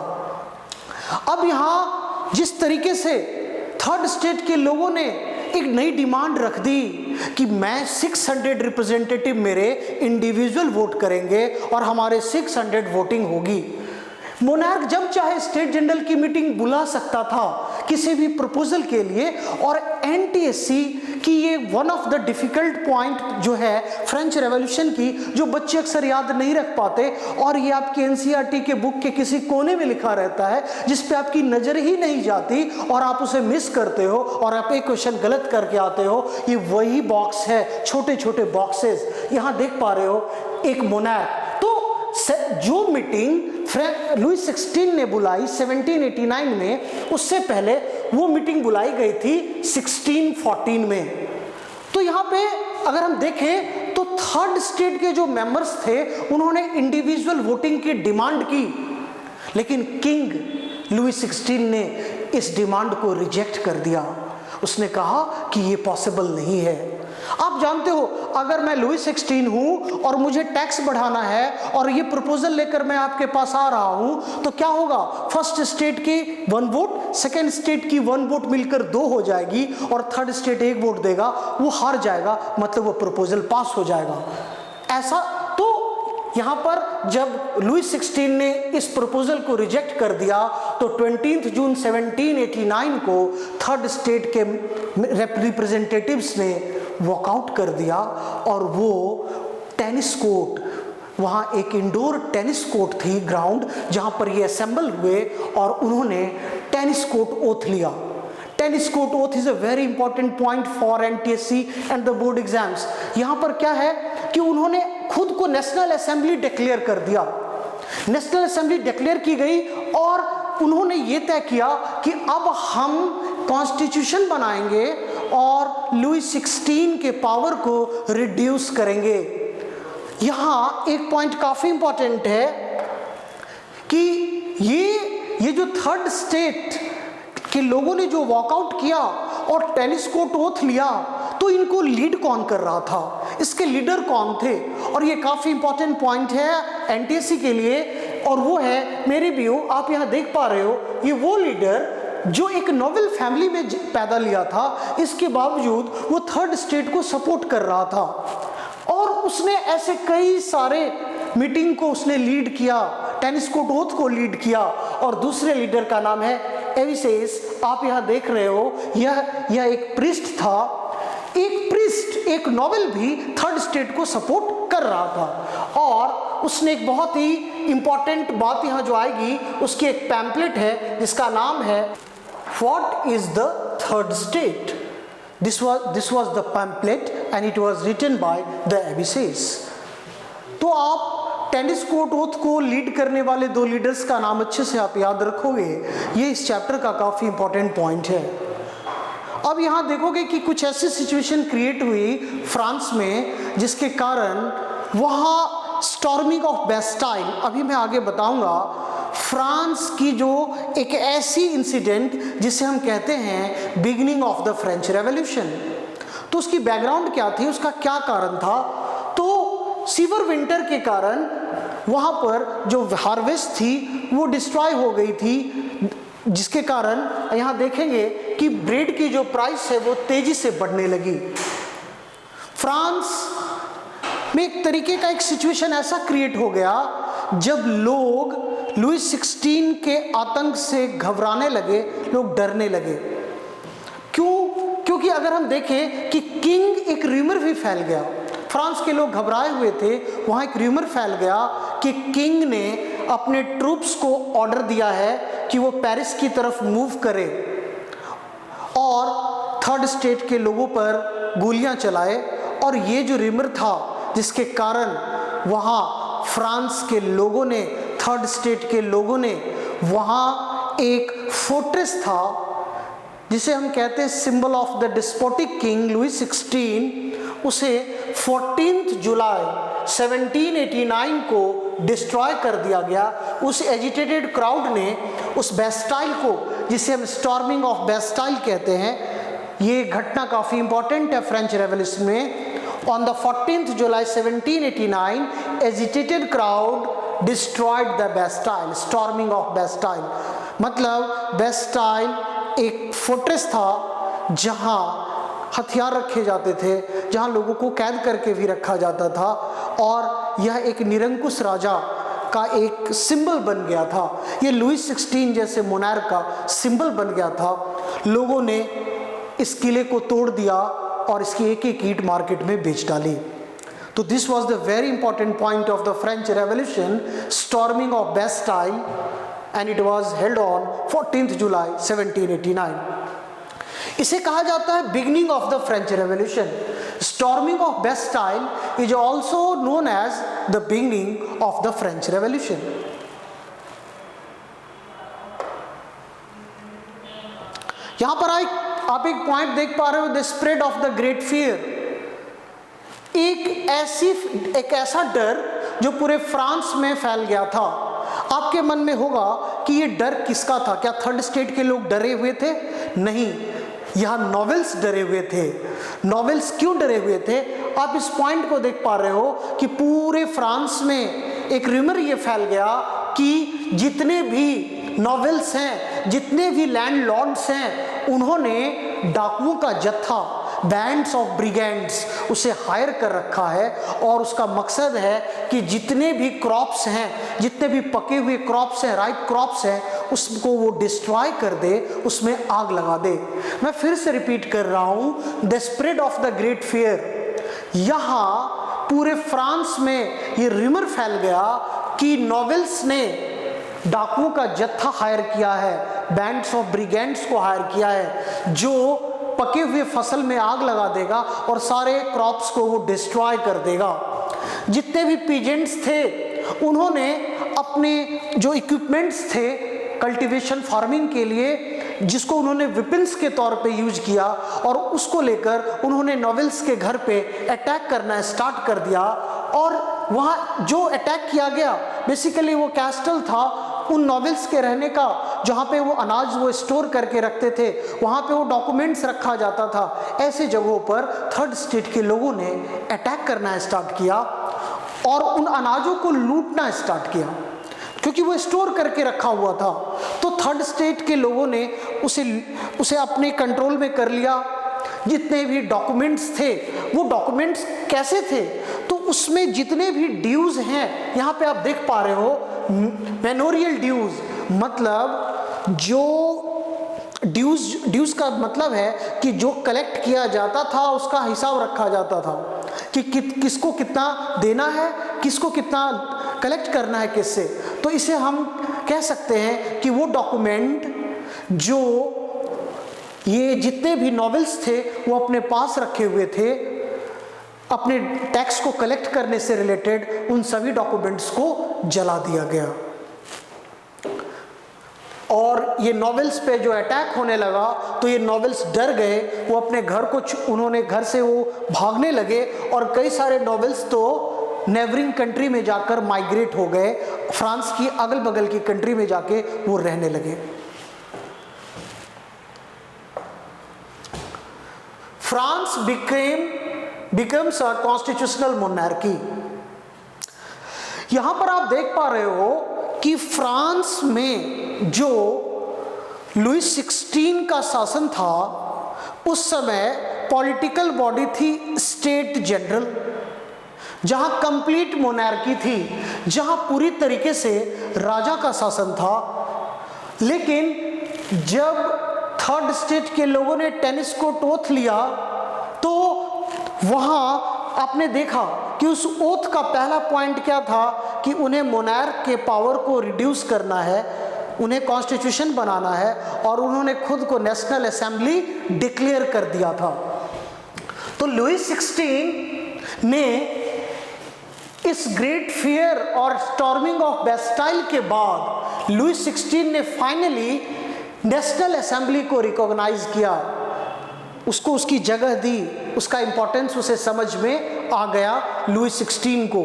अब यहां जिस तरीके से थर्ड स्टेट के लोगों ने एक नई डिमांड रख दी कि मैं 600 रिप्रेजेंटेटिव मेरे इंडिविजुअल वोट करेंगे और हमारे 600 वोटिंग होगी। मोनार्क जब चाहे स्टेट जनरल की मीटिंग बुला सकता था किसी भी प्रपोजल के लिए। और एनटीएससी की ये one of the difficult point जो है फ्रेंच रेवोल्यूशन की, जो बच्चे अक्सर याद नहीं रख पाते, और ये आपके एनसीईआरटी के बुक के किसी कोने में लिखा रहता है जिस पे आपकी नजर ही नहीं जाती और आप उसे मिस करते हो और आप एक क्वेश्चन गलत करके आते हो। ये वही बॉक्स है, छोटे छोटे बॉक्सेस यहां देख पा रहे हो। एक मोनार्क, तो जो मीटिंग लुई 16 ने बुलाई 1789 में, उससे पहले वो मीटिंग बुलाई गई थी 1614 में। तो यहाँ पे अगर हम देखें तो थर्ड स्टेट के जो मेंबर्स थे उन्होंने इंडिविजुअल वोटिंग की डिमांड की, लेकिन किंग लुई 16 ने इस डिमांड को रिजेक्ट कर दिया। उसने कहा कि ये पॉसिबल नहीं है। आप जानते हो अगर मैं लुई 16 हूं और मुझे टैक्स बढ़ाना है और ये प्रपोजल लेकर मैं आपके पास आ रहा हूं तो क्या होगा? फर्स्ट स्टेट की 1 वोट, सेकेंड स्टेट की 1 वोट मिलकर 2 हो जाएगी और थर्ड स्टेट 1 वोट देगा, वो हार जाएगा, मतलब वो प्रपोजल पास हो जाएगा। ऐसा तो यहां पर जब लुई 16 ने इस प्रपोजल को रिजेक्ट कर दिया तो 20 जून 1789 को थर्ड स्टेट के रिप्रेजेंटेटिव्स ने वॉकआउट कर दिया और वो टेनिस कोर्ट, वहाँ एक इंडोर टेनिस कोर्ट थी, ग्राउंड, जहाँ पर ये असेंबल हुए और उन्होंने टेनिस कोर्ट ओथ लिया। Tennis court oath is a very important point for NTSC and the board exams. यहाँ पर क्या है कि उन्होंने खुद को नेशनल असेंबली डिक्लेयर कर दिया। नेशनल असेंबली डिक्लेयर की गई और उन्होंने ये तय किया कि अब हम कॉन्स्टिट्यूशन बनाएंगे और लुई 16 के पावर को रिड्यूस करेंगे। यहाँ एक पॉइंट काफी इंपॉर्टेंट है कि ये जो थर्ड स्टेट के लोगों ने जो वॉकआउट किया और टेनिस कोर्ट ओथ लिया, तो इनको लीड कौन कर रहा था, इसके लीडर कौन थे? और ये काफी इंपॉर्टेंट पॉइंट है एनटीएससी के लिए, और वो है मेरी व्यू। आप यहाँ देख पा रहे हो ये वो लीडर जो एक नोबेल फैमिली में पैदा लिया था, इसके बावजूद वो थर्ड स्टेट को सपोर्ट कर रहा था और उसने ऐसे कई सारे मीटिंग को उसने लीड किया, टेनिस कोर्ट ओथ को लीड किया। और दूसरे लीडर का नाम है एविसेस। आप यहाँ देख रहे हो यह एक प्रिस्ट था, एक प्रिस्ट, एक नोबेल भी थर्ड स्टेट को सपोर्ट कर रहा था। और उसने एक बहुत ही इंपॉर्टेंट बात यहाँ जो आएगी, उसकी एक पैम्पलेट है जिसका नाम है what is the third state? This was the pamphlet and it was written by the Abbasis. तो आप टेनिस कोर्ट ओथ को लीड करने वाले दो लीडर्स का नाम अच्छे से आप याद रखोगे, ये इस चैप्टर का काफ़ी इंपॉर्टेंट पॉइंट है। अब यहाँ देखोगे कि कुछ ऐसी सिचुएशन क्रिएट हुई फ्रांस में जिसके कारण वहाँ स्टॉर्मिंग ऑफ बेस्टाइल, अभी मैं आगे बताऊंगा, फ्रांस की जो एक ऐसी इंसिडेंट जिसे हम कहते हैं beginning of the French revolution. तो उसकी बैकग्राउंड क्या थी, उसका क्या कारण था? तो सीवर विंटर के कारण वहाँ पर जो हार्वेस्ट थी वो डिस्ट्रॉय हो गई थी, जिसके कारण यहाँ देखेंगे कि ब्रेड की जो प्राइस है वो तेजी से बढ़ने लगी। फ्रांस में एक तरीके का एक सिचुएशन ऐसा क्रिएट हो गया जब लोग लुई 16 के आतंक से घबराने लगे, लोग डरने लगे। क्यों? क्योंकि अगर हम देखें कि किंग, एक रूमर भी फैल गया, फ्रांस के लोग घबराए हुए थे, वहाँ एक रूमर फैल गया कि किंग ने अपने ट्रूप्स को ऑर्डर दिया है कि वो पेरिस की तरफ मूव करे और थर्ड स्टेट के लोगों पर गोलियां चलाए। और ये जो रूमर था जिसके कारण वहाँ फ्रांस के लोगों ने, थर्ड स्टेट के लोगों ने, वहाँ एक फोर्ट्रेस था जिसे हम कहते हैं symbol of the despotic king Louis 16, उसे 14 जुलाई 1789 को डिस्ट्रॉय कर दिया गया। उस एजिटेटेड क्राउड ने उस बेस्टाइल को, जिसे हम स्टॉर्मिंग ऑफ बेस्टाइल कहते हैं, ये घटना काफ़ी इंपॉर्टेंट है फ्रेंच रेवोल्यूशन में। On the 14th July 1789, agitated crowd destroyed the Bastille, storming of Bastille। मतलब बेस्टाइल एक फोर्ट्रेस था जहां हथियार रखे जाते थे, जहां लोगों को कैद करके भी रखा जाता था, और यह एक निरंकुश राजा का एक सिंबल बन गया था। ये लुई 16 जैसे मोनार्क का सिंबल बन गया था। लोगों ने इस किले को तोड़ दिया और इसकी एक एक ईंट मार्केट में बेच डाली। तो this was the very important point of the French revolution, storming of Bastille, and it was held on 14 July 1789। इसे कहा जाता है beginning of the French revolution. Storming of Bastille is also known as the beginning of the French revolution. यहां पर आप एक point देख पा रहे हो, the spread of the great fear. एक ऐसा डर जो पूरे फ्रांस में फैल गया था। आपके मन में होगा कि ये डर किसका था? क्या थर्ड स्टेट के लोग डरे हुए थे? नहीं, यहाँ नॉवेल्स डरे हुए थे। नॉवेल्स क्यों डरे हुए थे? आप इस पॉइंट को देख पा रहे हो कि पूरे फ्रांस में एक रूमर ये फैल गया कि जितने भी नॉवेल्स हैं, जितने भी लैंडलॉर्ड्स हैं, उन्होंने डाकुओं का जत्था, बैंड्स ऑफ ब्रिगेंड्स, उसे हायर कर रखा है, और उसका मकसद है कि जितने भी क्रॉप्स हैं, जितने भी पके हुए क्रॉप्स हैं, राइप क्रॉप्स हैं, उसको वो डिस्ट्रॉय कर दे, उसमें आग लगा दे। मैं फिर से रिपीट कर रहा हूँ, the spread of the great fear. यहाँ पूरे फ्रांस में ये रूमर फैल गया कि नॉवेल्स ने डाकुओं का जत्था हायर किया है, बैंड्स ऑफ ब्रिगेंड्स को हायर किया है, जो पके हुए फसल में आग लगा देगा और सारे क्रॉप्स को वो डिस्ट्रॉय कर देगा। जितने भी पीजेंट्स थे, उन्होंने अपने जो इक्विपमेंट्स थे कल्टीवेशन फार्मिंग के लिए, जिसको उन्होंने वेपन्स के तौर पे यूज किया, और उसको लेकर उन्होंने नॉवेल्स के घर पे अटैक करना स्टार्ट कर दिया। और वहाँ जो अटैक किया गया, बेसिकली वो कैस्टल था उन नॉवेल्स के रहने का, जहाँ पे वो अनाज वो स्टोर करके रखते थे, वहाँ पे वो डॉक्यूमेंट्स रखा जाता था। ऐसे जगहों पर थर्ड स्टेट के लोगों ने अटैक करना स्टार्ट किया और उन अनाजों को लूटना स्टार्ट किया, क्योंकि वो स्टोर करके रखा हुआ था। तो थर्ड स्टेट के लोगों ने उसे अपने कंट्रोल में कर लिया। जितने भी डॉक्यूमेंट्स थे, वो डॉक्यूमेंट्स कैसे थे? तो उसमें जितने भी ड्यूज हैं, यहाँ पे आप देख पा रहे हो मैनोरियल ड्यूज, मतलब जो ड्यूज का मतलब है कि जो कलेक्ट किया जाता था उसका हिसाब रखा जाता था कि किसको कितना देना है, किसको कितना कलेक्ट करना है, किससे। तो इसे हम कह सकते हैं कि वो डॉक्यूमेंट जो ये जितने भी नॉवेल्स थे वो अपने पास रखे हुए थे, अपने टैक्स को कलेक्ट करने से रिलेटेड उन सभी डॉक्यूमेंट्स को जला दिया गया। और ये नॉवेल्स पे जो अटैक होने लगा तो ये नॉवेल्स डर गए, वो अपने घर को उन्होंने घर से वो भागने लगे और कई सारे नॉवेल्स तो नेबरिंग कंट्री में जाकर माइग्रेट हो गए, फ्रांस की अगल बगल की कंट्री में जाके वो रहने लगे। France becomes a constitutional monarchy। यहां पर आप देख पा रहे हो कि फ्रांस में जो लुईस 16 का शासन था उस समय पॉलिटिकल बॉडी थी स्टेट जनरल, जहां कंप्लीट मोनार्की थी, जहां पूरी तरीके से राजा का शासन था। लेकिन जब थर्ड स्टेट के लोगों ने टेनिस को ओथ लिया तो वहां आपने देखा कि उस ओथ का पहला पॉइंट क्या था कि उन्हें मोनार्क के पावर को रिड्यूस करना है, उन्हें कॉन्स्टिट्यूशन बनाना है, और उन्होंने खुद को नेशनल असेंबली डिक्लेयर कर दिया था। तो लुईस 16 ने इस ग्रेट फियर और स्टॉर्मिंग ऑफ बेस्टाइल के बाद लुईस 16 ने फाइनली नेशनल असेंबली को रिकॉग्नाइज किया, उसको उसकी जगह दी, उसका इंपॉर्टेंस उसे समझ में आ गया लुईस 16 को।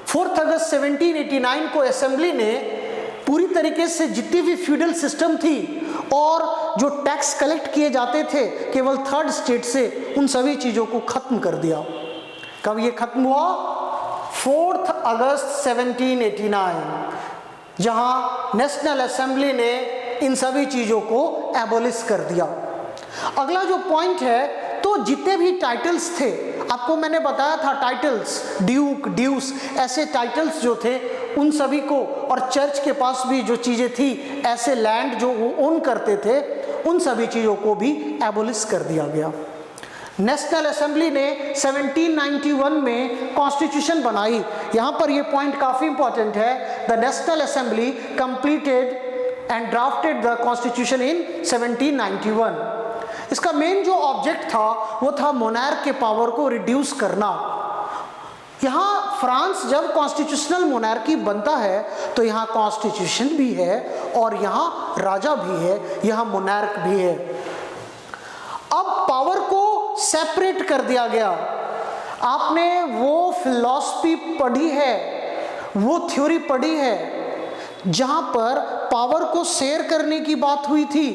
4 अगस्त 1789 को असेंबली ने पूरी तरीके से जितनी भी फ्यूडल सिस्टम थी और जो टैक्स कलेक्ट किए जाते थे केवल थर्ड स्टेट से, उन सभी चीज़ों को खत्म कर दिया। कब ये खत्म हुआ? 4 अगस्त 1789, जहां नेशनल असेंबली ने इन सभी चीज़ों को एबोलिश कर दिया। अगला जो पॉइंट है, तो जितने भी टाइटल्स थे, आपको मैंने बताया था टाइटल्स, ड्यूक, ड्यूस, ऐसे टाइटल्स जो थे उन सभी को, और चर्च के पास भी जो चीज़ें थी, ऐसे लैंड जो वो ओन करते थे, उन सभी चीज़ों को भी एबोलिश कर दिया गया। नेशनल असेंबली ने 1791 में कॉन्स्टिट्यूशन बनाई। यहाँ पर ये पॉइंट काफ़ी इंपॉर्टेंट है। The national assembly completed and drafted the constitution in 1791। इसका मेन जो ऑब्जेक्ट था वो था मोनार्क के पावर को रिड्यूस करना। यहाँ फ्रांस जब कॉन्स्टिट्यूशनल मोनार्की बनता है तो यहाँ कॉन्स्टिट्यूशन भी है और यहाँ राजा भी है, यहाँ मोनार्क भी है। अब पावर को सेपरेट कर दिया गया। आपने वो फिलॉसफी पढ़ी है, वो थ्योरी पढ़ी है जहां पर पावर को शेयर करने की बात हुई थी।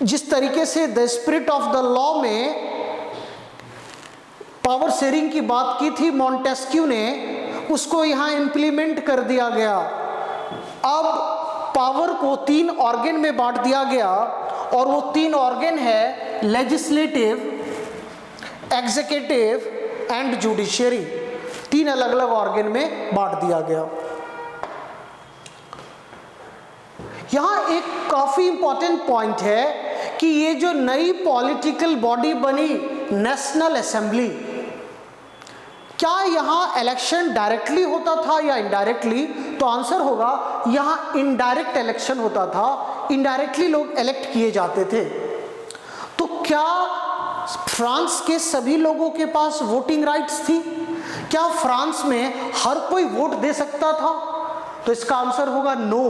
जिस तरीके से the spirit of the law में पावर शेयरिंग की बात की थी मॉन्टेस्क्यू ने, उसको यहां इंप्लीमेंट कर दिया गया। अब पावर को 3 ऑर्गन में बांट दिया गया और वो 3 ऑर्गन है लेजिस्लेटिव, एग्जीक्यूटिव एंड जुडिशियरी। 3 अलग अलग ऑर्गन में बांट दिया गया। यहां एक काफी इंपॉर्टेंट पॉइंट है कि ये जो नई पॉलिटिकल बॉडी बनी नेशनल असेंबली, क्या यहां इलेक्शन डायरेक्टली होता था या इनडायरेक्टली? तो आंसर होगा यहां इनडायरेक्ट इलेक्शन होता था, इनडायरेक्टली लोग इलेक्ट किए जाते थे। तो क्या फ्रांस के सभी लोगों के पास वोटिंग राइट्स थी? क्या फ्रांस में हर कोई वोट दे सकता था? तो इसका आंसर होगा नो।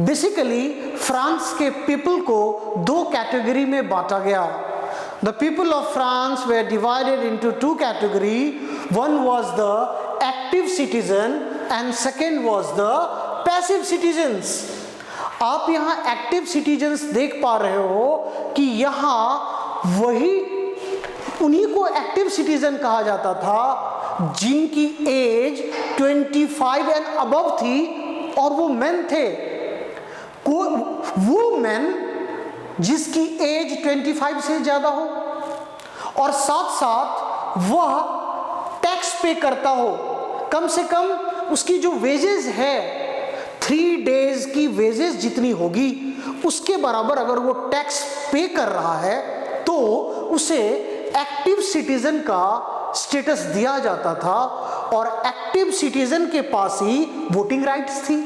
बेसिकली फ्रांस के पीपल को 2 कैटेगरी में बांटा गया। The people of France were divided into 2 categories. One was the active citizen and second was the passive citizens. आप यहाँ एक्टिव सिटीजन्स देख पा रहे हो कि यहाँ वही उन्हीं को एक्टिव सिटीजन कहा जाता था जिनकी एज 25 एंड अबव थी और वो मेन थे। वो मेन जिसकी एज 25 से ज़्यादा हो और साथ साथ वह टैक्स पे करता हो, कम से कम उसकी जो वेजेस है 3 डेज की वेजेस जितनी होगी उसके बराबर अगर वो टैक्स पे कर रहा है तो उसे एक्टिव सिटीजन का स्टेटस दिया जाता था। और एक्टिव सिटीजन के पास ही वोटिंग राइट्स थी,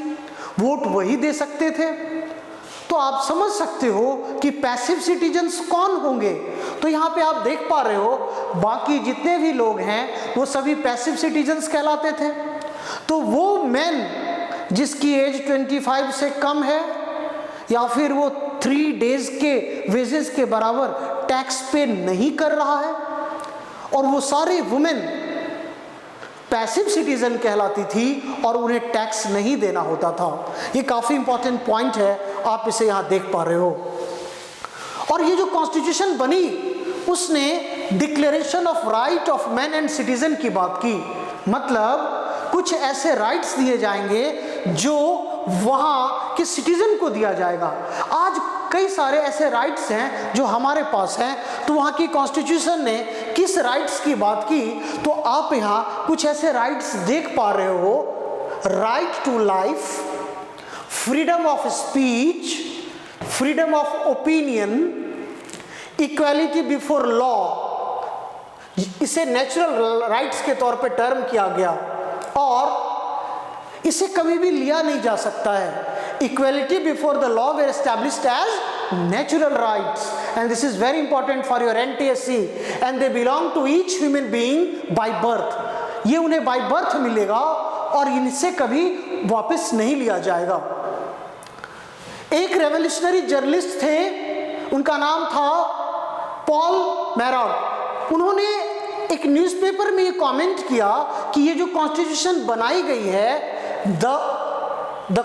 वोट वही दे सकते थे। तो आप समझ सकते हो कि पैसिव सिटीजन्स कौन होंगे। तो यहाँ पे आप देख पा रहे हो बाकी जितने भी लोग हैं वो सभी पैसिव सिटीजन्स कहलाते थे। तो वो मैन जिसकी एज 25 से कम है या फिर वो 3 डेज के वेजेस के बराबर टैक्स पे नहीं कर रहा है, और वो सारी वुमेन पैसिव सिटीजन कहलाती थी और उन्हें टैक्स नहीं देना होता था। ये काफी इंपॉर्टेंट पॉइंट है, आप इसे यहां देख पा रहे हो। और ये जो कॉन्स्टिट्यूशन बनी उसने declaration of right of man and citizen की बात की, मतलब कुछ ऐसे राइट्स दिए जाएंगे जो वहां के सिटीजन को दिया जाएगा। आज कई सारे ऐसे राइट्स हैं जो हमारे पास हैं, तो वहां की कॉन्स्टिट्यूशन ने किस राइट्स की बात की, तो आप यहां कुछ ऐसे राइट्स देख पा रहे हो। Right to life, freedom of speech, freedom of opinion, equality before law, इसे नेचुरल राइट्स के तौर पे टर्म किया गया और इसे कभी भी लिया नहीं जा सकता है। Equality before the law were established as natural rights and this is very important for your NTSC and they belong to each human being by birth. ये उन्हें बाय बर्थ मिलेगा और इनसे कभी वापस नहीं लिया जाएगा। एक रेवोल्यूशनरी जर्नलिस्ट थे, उनका नाम था पॉल मैरॉट। उन्होंने एक न्यूज़पेपर में ये कमेंट किया कि ये जो कॉन्स्टिट्यूशन बनाई गई है, the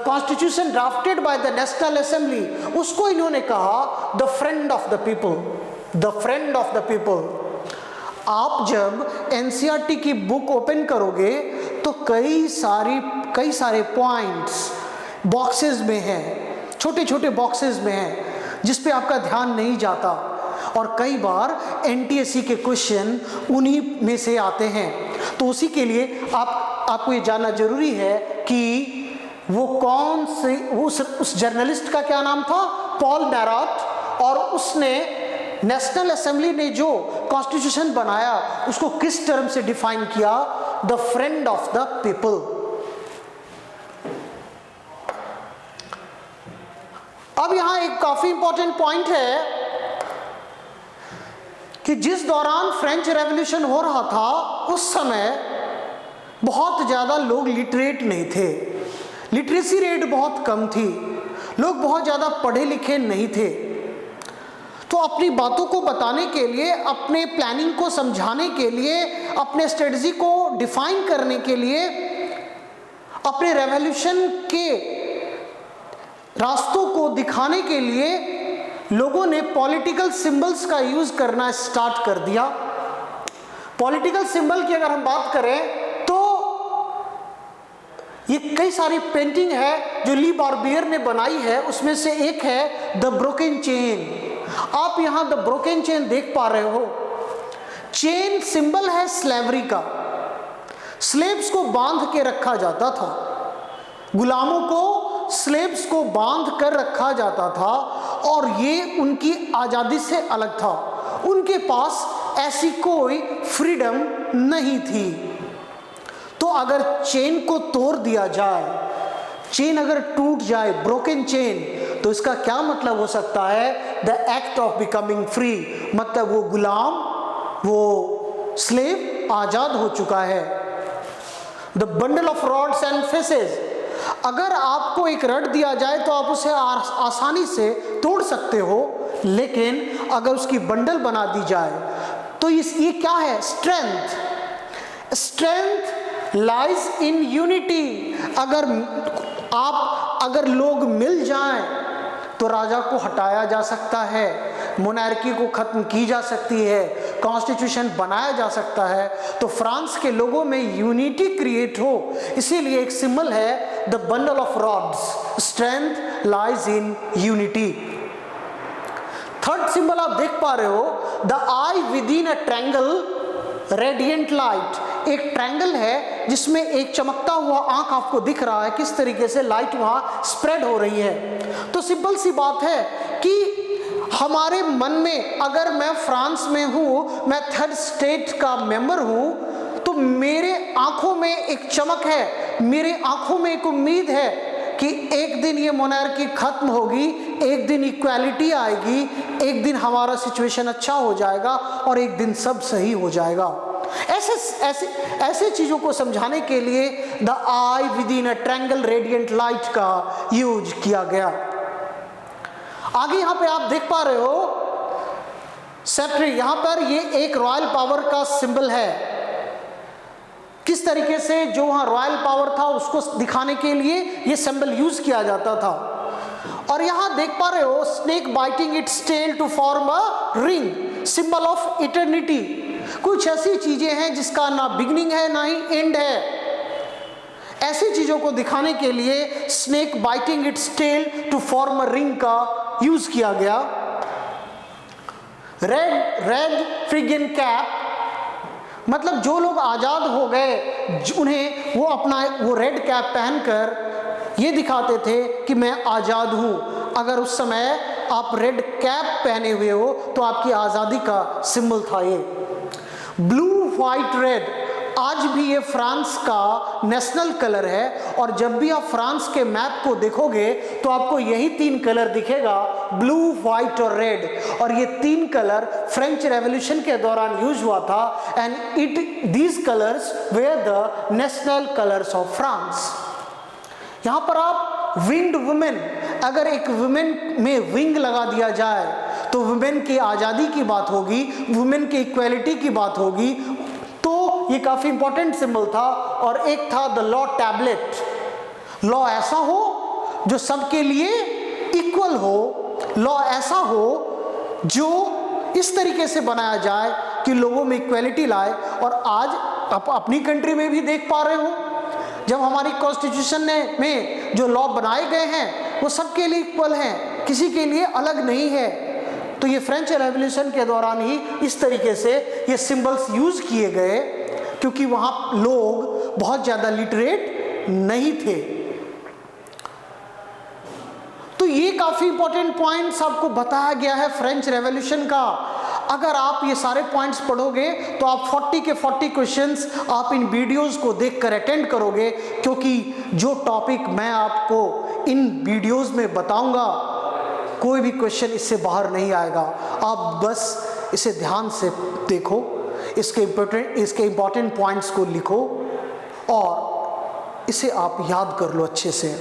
constitution drafted by the national assembly, उसको इन्होंने कहा the friend of the people, the friend of the people. आप जब NCERT की बुक ओपन करोगे तो कई सारे पॉइंट्स बॉक्सेस में हैं, छोटे छोटे बॉक्सेस में हैं जिस पे आपका ध्यान नहीं जाता, और कई बार NTSC के क्वेश्चन उन्हीं में से आते हैं। तो उसी के लिए आपको ये जानना जरूरी है कि वो कौन से, उस जर्नलिस्ट का क्या नाम था, पॉल मैरॉट, और उसने नेशनल असेंबली ने जो कॉन्स्टिट्यूशन बनाया उसको किस टर्म से डिफाइन किया, the friend of the people. अब यहां एक काफी इंपॉर्टेंट पॉइंट है कि जिस दौरान फ्रेंच रेवोल्यूशन हो रहा था उस समय बहुत ज़्यादा लोग लिटरेट नहीं थे, लिटरेसी रेट बहुत कम थी, लोग बहुत ज़्यादा पढ़े लिखे नहीं थे। तो अपनी बातों को बताने के लिए, अपने प्लानिंग को समझाने के लिए, अपने स्ट्रेटजी को डिफाइन करने के लिए, अपने रेवोल्यूशन के रास्तों को दिखाने के लिए लोगों ने पॉलिटिकल सिंबल्स का यूज करना स्टार्ट कर दिया। पॉलिटिकल सिंबल की अगर हम बात करें तो ये कई सारी पेंटिंग है जो ली बार्बियर ने बनाई है, उसमें से एक है द ब्रोकन चेन। आप यहां द ब्रोकन चेन देख पा रहे हो। चेन सिंबल है स्लेवरी का, स्लेव्स को बांध के रखा जाता था, गुलामों को स्लेव्स को बांध कर रखा जाता था और ये उनकी आज़ादी से अलग था, उनके पास ऐसी कोई फ्रीडम नहीं थी। तो अगर चेन को तोड़ दिया जाए, चेन अगर टूट जाए, ब्रोकन चेन, तो इसका क्या मतलब हो सकता है, the act of becoming free, मतलब वो गुलाम, वो स्लेव आज़ाद हो चुका है। The bundle of rods and faces, अगर आपको एक रड दिया जाए तो आप उसे आसानी से तोड़ सकते हो, लेकिन अगर उसकी बंडल बना दी जाए तो ये क्या है, strength. Strength lies in unity. अगर लोग मिल जाएं तो राजा को हटाया जा सकता है, मोनार्की को खत्म की जा सकती है, कॉन्स्टिट्यूशन बनाया जा सकता है। तो फ्रांस के लोगों में यूनिटी क्रिएट हो, इसीलिए एक सिंबल है the bundle of rods, strength lies in unity. Third symbol आप देख पा रहे हो, the I with in a triangle radiant light. एक ट्रायंगल है जिसमें एक चमकता हुआ आंख आपको दिख रहा है, किस तरीके से लाइट वहां स्प्रेड हो रही है। तो सिंपल सी बात है कि हमारे मन में, अगर मैं फ्रांस में हूं, मैं थर्ड स्टेट का मेंबर हूं, तो मेरे आंखों में एक चमक है, मेरे आंखों में एक उम्मीद है कि एक दिन ये मोनार्की खत्म होगी, एक दिन इक्वालिटी आएगी, एक दिन हमारा सिचुएशन अच्छा हो जाएगा और एक दिन सब सही हो जाएगा। ऐसे चीजों को समझाने के लिए the I with in a triangle radiant light का यूज किया गया। आगे यहां पे आप देख पा रहे हो सेप्ट्री, यहां पर ये एक रॉयल पावर का सिंबल है। किस तरीके से जो वहां रॉयल पावर था उसको दिखाने के लिए ये सिंबल यूज किया जाता था। और यहां देख पा रहे हो snake biting its tail to form a ring, symbol of eternity. कुछ ऐसी चीजें हैं जिसका ना बिगिनिंग है ना ही एंड है। ऐसी चीजों को दिखाने के लिए snake biting its tail to form a ring का यूज किया गया। रेड फ्रिगियन कैप, मतलब जो लोग आजाद हो गए उन्हें वो रेड कैप पहनकर ये दिखाते थे कि मैं आजाद हूं। अगर उस समय आप रेड कैप पहने हुए हो तो आपकी आजादी का सिंबल था ये। ब्लू व्हाइट रेड, आज भी ये फ्रांस का नेशनल कलर है और जब भी आप फ्रांस के मैप को देखोगे तो आपको यही तीन कलर दिखेगा, ब्लू व्हाइट और रेड। और ये तीन कलर फ्रेंच रेवोल्यूशन के दौरान यूज हुआ था and these colours were the national colours of France. यहां पर आप विंग्ड वुमेन, अगर एक वुमेन में विंग लगा दिया जाए तो वुमेन की आज़ादी की बात होगी, वुमेन की इक्वालिटी की बात होगी, तो ये काफ़ी इंपॉर्टेंट सिंबल था। और एक था द लॉ टैबलेट, लॉ ऐसा हो जो सबके लिए इक्वल हो, लॉ ऐसा हो जो इस तरीके से बनाया जाए कि लोगों में इक्वालिटी लाए। और आज आप अपनी कंट्री में भी देख पा रहे हो, जब हमारी कॉन्स्टिट्यूशन में जो लॉ बनाए गए हैं वो सबके लिए इक्वल हैं, किसी के लिए अलग नहीं है। तो ये फ्रेंच रेवोल्यूशन के दौरान ही इस तरीके से ये सिंबल्स यूज किए गए, क्योंकि वहां लोग बहुत ज्यादा लिटरेट नहीं थे। तो ये काफी इंपॉर्टेंट पॉइंट्स आपको बताया गया है फ्रेंच रेवोल्यूशन का। अगर आप ये सारे पॉइंट्स पढ़ोगे तो आप 40 के 40 क्वेश्चंस आप इन वीडियोस को देखकर अटेंड करोगे, क्योंकि जो टॉपिक मैं आपको इन वीडियोस में बताऊंगा कोई भी क्वेश्चन इससे बाहर नहीं आएगा। आप बस इसे ध्यान से देखो, इसके इंपॉर्टेंट पॉइंट्स को लिखो और इसे आप याद कर लो अच्छे से।